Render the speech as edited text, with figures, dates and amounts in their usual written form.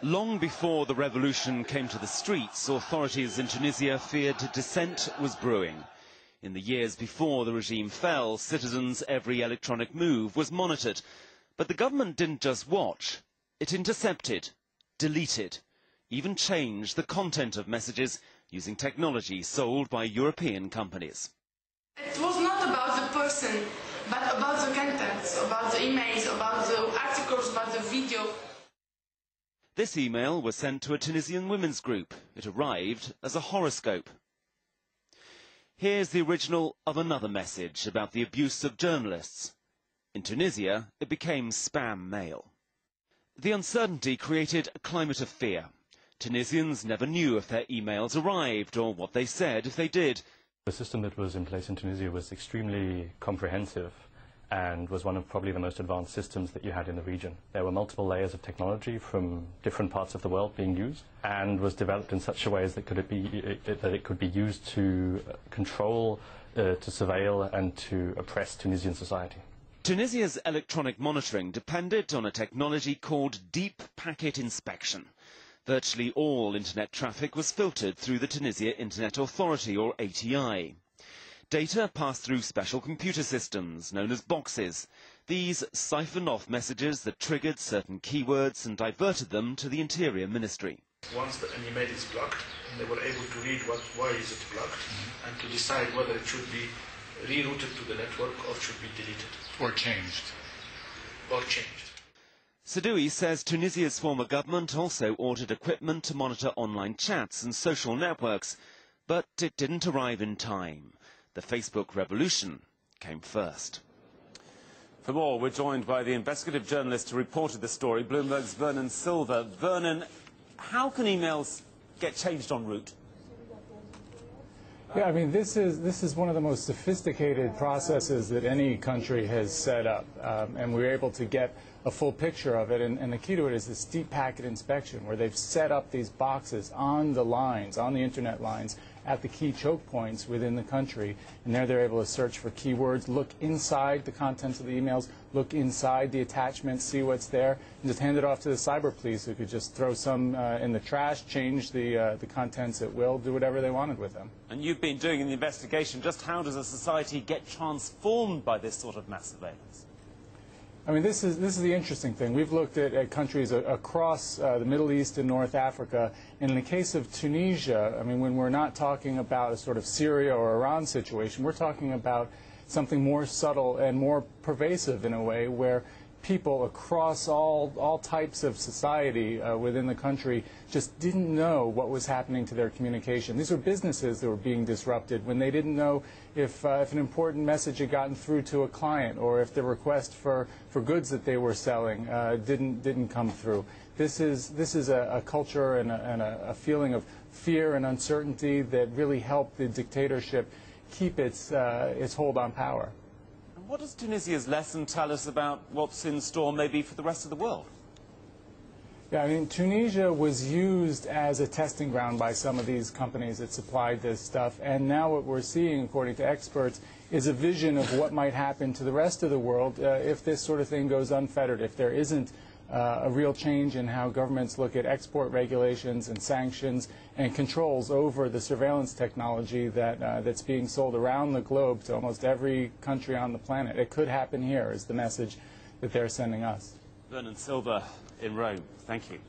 Long before the revolution came to the streets, authorities in Tunisia feared dissent was brewing. In the years before the regime fell, citizens' every electronic move was monitored. But the government didn't just watch. It intercepted, deleted, even changed the content of messages using technology sold by European companies. It was not about the person, but about the contents, about the emails, about the articles, about the video. This email was sent to a Tunisian women's group. It arrived as a horoscope. Here's the original of another message about the abuse of journalists. In Tunisia, it became spam mail. The uncertainty created a climate of fear. Tunisians never knew if their emails arrived or what they said if they did. The system that was in place in Tunisia was extremely comprehensive and was one of probably the most advanced systems that you had in the region. There were multiple layers of technology from different parts of the world being used, and was developed in such a way that it could be used to control, to surveil and to oppress Tunisian society. Tunisia's electronic monitoring depended on a technology called deep packet inspection. Virtually all internet traffic was filtered through the Tunisia Internet Authority, or ATI. Data passed through special computer systems known as boxes. These siphoned off messages that triggered certain keywords and diverted them to the Interior Ministry. Once an email is blocked, they were able to read why is it blocked and to decide whether it should be rerouted to the network or should be deleted. Or changed. Sadoui says Tunisia's former government also ordered equipment to monitor online chats and social networks, but it didn't arrive in time. The Facebook revolution came first. For more, we're joined by the investigative journalist who reported the story, Bloomberg's Vernon. Vernon, how can emails get changed en route? Yeah, I mean, this is one of the most sophisticated processes that any country has set up, and we're able to get a full picture of it. And the key to it is this deep packet inspection, where they've set up these boxes on the lines, on the internet lines, at the key choke points within the country, and there they're able to search for keywords, look inside the contents of the emails, look inside the attachments, see what's there, and just hand it off to the cyber police, who could just throw some in the trash, change the contents at will, do whatever they wanted with them. And you've been doing in the investigation, just how does a society get transformed by this sort of mass surveillance? I mean, this is the interesting thing. We've looked at countries across the Middle East and North Africa. And in the case of Tunisia, I mean, when we're not talking about a sort of Syria or Iran situation, we're talking about something more subtle and more pervasive in a way, where people across all types of society within the country just didn't know what was happening to their communication. These were businesses that were being disrupted when they didn't know if an important message had gotten through to a client, or if the request for goods that they were selling didn't come through. This is a culture and a feeling of fear and uncertainty that really helped the dictatorship keep its hold on power. What does Tunisia's lesson tell us about what's in store maybe for the rest of the world? Yeah, I mean, Tunisia was used as a testing ground by some of these companies that supplied this stuff, and now what we're seeing, according to experts, is a vision of what might happen to the rest of the world if this sort of thing goes unfettered, if there isn't a real change in how governments look at export regulations and sanctions and controls over the surveillance technology that's being sold around the globe to almost every country on the planet. It could happen here, is the message that they're sending us. Vernon in Rome, thank you.